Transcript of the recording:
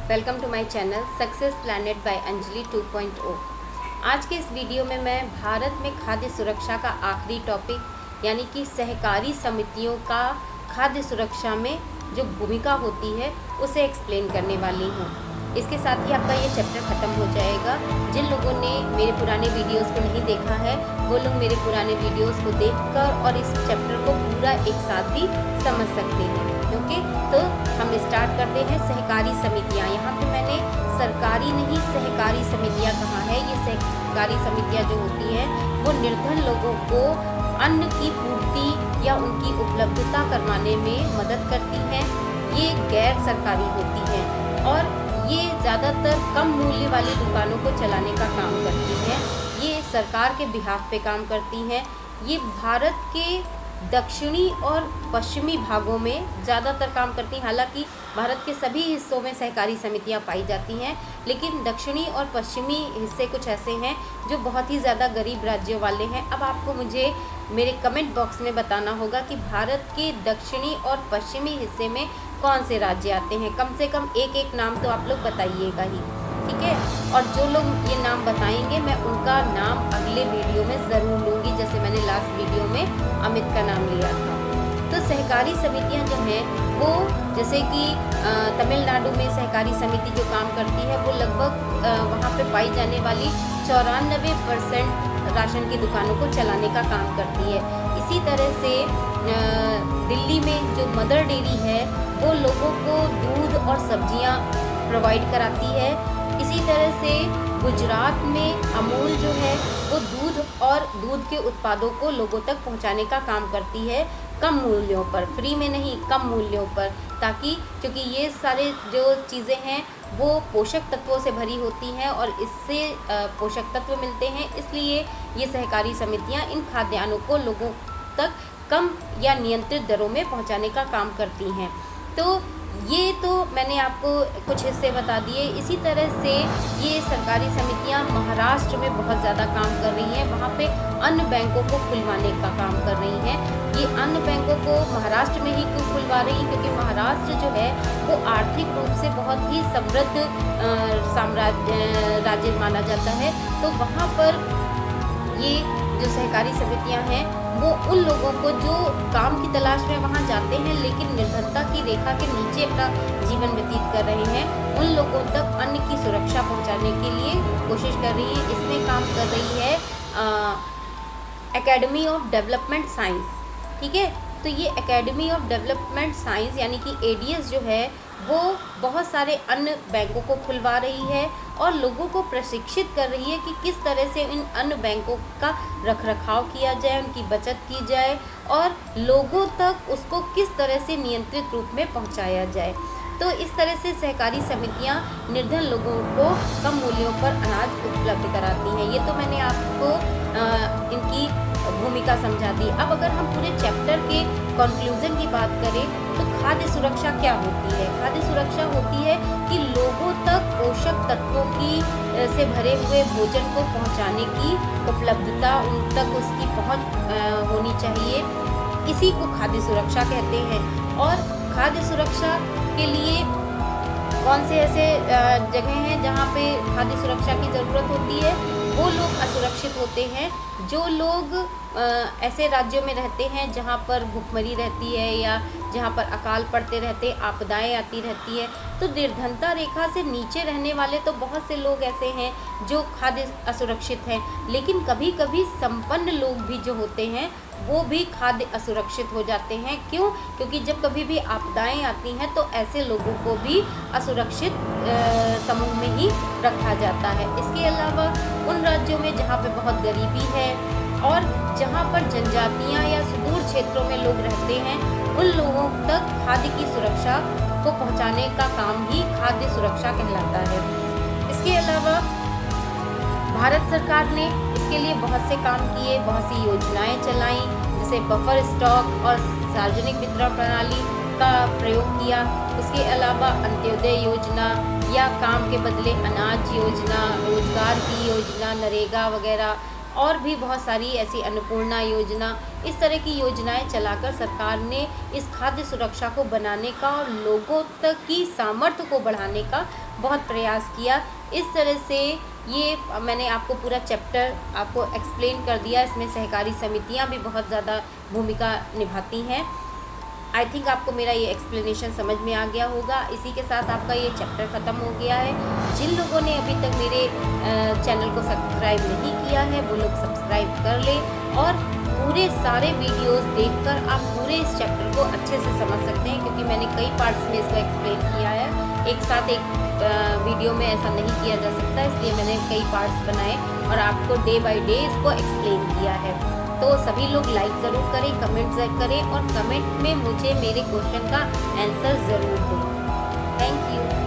Welcome to my channel success planet by Anjali 2.0। आज के इस वीडियो में मैं भारत में खाद्य सुरक्षा का आखिरी टॉपिक यानी कि सहकारी समितियों का खाद्य सुरक्षा में जो भूमिका होती है उसे एक्सप्लेन करने वाली हूँ। इसके साथ ही आपका ये चैप्टर ख़त्म हो जाएगा। जिन लोगों ने मेरे पुराने वीडियोस को नहीं देखा है वो लोग मेरे पुराने वीडियोस को देखकर और इस चैप्टर को पूरा एक साथ भी समझ सकते हैं। ओके, तो हम स्टार्ट करते हैं। सहकारी समितियाँ, यहाँ पे मैंने सरकारी नहीं सहकारी समितियाँ कहा है। ये सहकारी समितियाँ जो होती हैं वो निर्धन लोगों को अन्न की पूर्ति या उनकी उपलब्धता करवाने में मदद करती हैं। ये गैर सरकारी होती हैं और ये ज़्यादातर कम मूल्य वाली दुकानों को चलाने का काम करती हैं। ये सरकार के बिहाफ पे काम करती हैं। ये भारत के दक्षिणी और पश्चिमी भागों में ज़्यादातर काम करती हैं। हालांकि भारत के सभी हिस्सों में सहकारी समितियां पाई जाती हैं, लेकिन दक्षिणी और पश्चिमी हिस्से कुछ ऐसे हैं जो बहुत ही ज़्यादा गरीब राज्यों वाले हैं। अब आपको मुझे मेरे कमेंट बॉक्स में बताना होगा कि भारत के दक्षिणी और पश्चिमी हिस्से में कौन से राज्य आते हैं। कम से कम एक एक नाम तो आप लोग बताइएगा ही, ठीक है। और जो लोग ये नाम बताएंगे मैं उनका नाम अगले वीडियो में ज़रूर लूँगी, जैसे मैंने लास्ट वीडियो में अमित का नाम लिया था। तो सहकारी समितियां जो हैं वो जैसे कि तमिलनाडु में सहकारी समिति जो काम करती है वो लगभग वहाँ पे पाई जाने वाली 94% राशन की दुकानों को चलाने का काम करती है। इसी तरह से दिल्ली में जो मदर डेयरी है वो लोगों को दूध और सब्जियां प्रोवाइड कराती है। इसी तरह से गुजरात में अमूल जो है वो दूध और दूध के उत्पादों को लोगों तक पहुंचाने का काम करती है, कम मूल्यों पर, फ्री में नहीं, कम मूल्यों पर, ताकि क्योंकि ये सारे जो चीज़ें हैं वो पोषक तत्वों से भरी होती हैं और इससे पोषक तत्व मिलते हैं। इसलिए ये सहकारी समितियां इन खाद्यान्नों को लोगों तक कम या नियंत्रित दरों में पहुंचाने का काम करती हैं। तो ये तो मैंने आपको कुछ हिस्से बता दिए। इसी तरह से ये सरकारी समितियां महाराष्ट्र में बहुत ज़्यादा काम कर रही हैं। वहाँ पे अन्न बैंकों को खुलवाने का काम कर रही हैं। ये अन्न बैंकों को महाराष्ट्र में ही क्यों खुलवा रही हैं? क्योंकि महाराष्ट्र जो है वो आर्थिक रूप से बहुत ही समृद्ध राज्य माना जाता है। तो वहाँ पर ये जो सहकारी समितियां हैं वो उन लोगों को जो काम की तलाश में वहाँ जाते हैं लेकिन निर्धनता की रेखा के नीचे अपना जीवन व्यतीत कर रहे हैं, उन लोगों तक अन्न की सुरक्षा पहुँचाने के लिए कोशिश कर रही है। इसमें काम कर रही है एकेडमी ऑफ डेवलपमेंट साइंस, ठीक है। तो ये एकेडमी ऑफ डेवलपमेंट साइंस यानी कि एडीएस जो है वो बहुत सारे अन्न बैंकों को खुलवा रही है और लोगों को प्रशिक्षित कर रही है कि किस तरह से इन अन्न बैंकों का रखरखाव किया जाए, उनकी बचत की जाए और लोगों तक उसको किस तरह से नियंत्रित रूप में पहुंचाया जाए। तो इस तरह से सहकारी समितियां निर्धन लोगों को कम मूल्यों पर अनाज उपलब्ध कराती हैं। ये तो मैंने आपको इनकी भूमिका समझा दी। अब अगर हम पूरे चैप्टर के कंक्लूजन की बात करें तो खाद्य सुरक्षा क्या होती है? खाद्य सुरक्षा होती है कि लोगों तक पोषक तत्वों की से भरे हुए भोजन को पहुंचाने की उपलब्धता, उन तक उसकी पहुंच होनी चाहिए। इसी को खाद्य सुरक्षा कहते हैं। और खाद्य सुरक्षा के लिए कौन से ऐसे जगह हैं जहाँ पे खाद्य सुरक्षा की ज़रूरत होती है? वो लोग असुरक्षित होते हैं जो लोग ऐसे राज्यों में रहते हैं जहाँ पर भुखमरी रहती है या जहाँ पर अकाल पड़ते रहते, आपदाएं आती रहती है। तो निर्धनता रेखा से नीचे रहने वाले तो बहुत से लोग ऐसे हैं जो खाद्य असुरक्षित हैं, लेकिन कभी कभी संपन्न लोग भी जो होते हैं वो भी खाद्य असुरक्षित हो जाते हैं। क्यों? क्योंकि जब कभी भी आपदाएं आती हैं तो ऐसे लोगों को भी असुरक्षित समूह में ही रखा जाता है। इसके अलावा उन राज्यों में जहाँ पे बहुत गरीबी है और जहाँ पर जनजातियाँ या सुदूर क्षेत्रों में लोग रहते हैं उन लोगों तक खाद्य की सुरक्षा को पहुँचाने का काम ही खाद्य सुरक्षा कहलाता है। इसके अलावा भारत सरकार ने इसके लिए बहुत से काम किए, बहुत सी योजनाएं चलाई, जैसे बफर स्टॉक और सार्वजनिक वितरण प्रणाली का प्रयोग किया। उसके अलावा अंत्योदय योजना या काम के बदले अनाज योजना, रोजगार की योजना, नरेगा वगैरह, और भी बहुत सारी ऐसी अन्नपूर्णा योजना, इस तरह की योजनाएं चलाकर सरकार ने इस खाद्य सुरक्षा को बनाने का और लोगों तक की सामर्थ्य को बढ़ाने का बहुत प्रयास किया। इस तरह से ये मैंने आपको पूरा चैप्टर आपको एक्सप्लेन कर दिया। इसमें सहकारी समितियां भी बहुत ज़्यादा भूमिका निभाती हैं। आई थिंक आपको मेरा ये एक्सप्लेनेशन समझ में आ गया होगा। इसी के साथ आपका ये चैप्टर ख़त्म हो गया है। जिन लोगों ने अभी तक मेरे चैनल को सब्सक्राइब नहीं किया है वो लोग सब्सक्राइब कर लें और पूरे सारे वीडियोस देखकर आप पूरे इस चैप्टर को अच्छे से समझ सकते हैं, क्योंकि मैंने कई पार्ट्स में इसको एक्सप्लेन किया है। एक साथ एक वीडियो में ऐसा नहीं किया जा सकता, इसलिए मैंने कई पार्ट्स बनाए और आपको डे बाय डे इसको एक्सप्लेन किया है। तो सभी लोग लाइक ज़रूर करें, कमेंट करें और कमेंट में मुझे मेरे क्वेश्चन का आंसर ज़रूर दें। Thank you.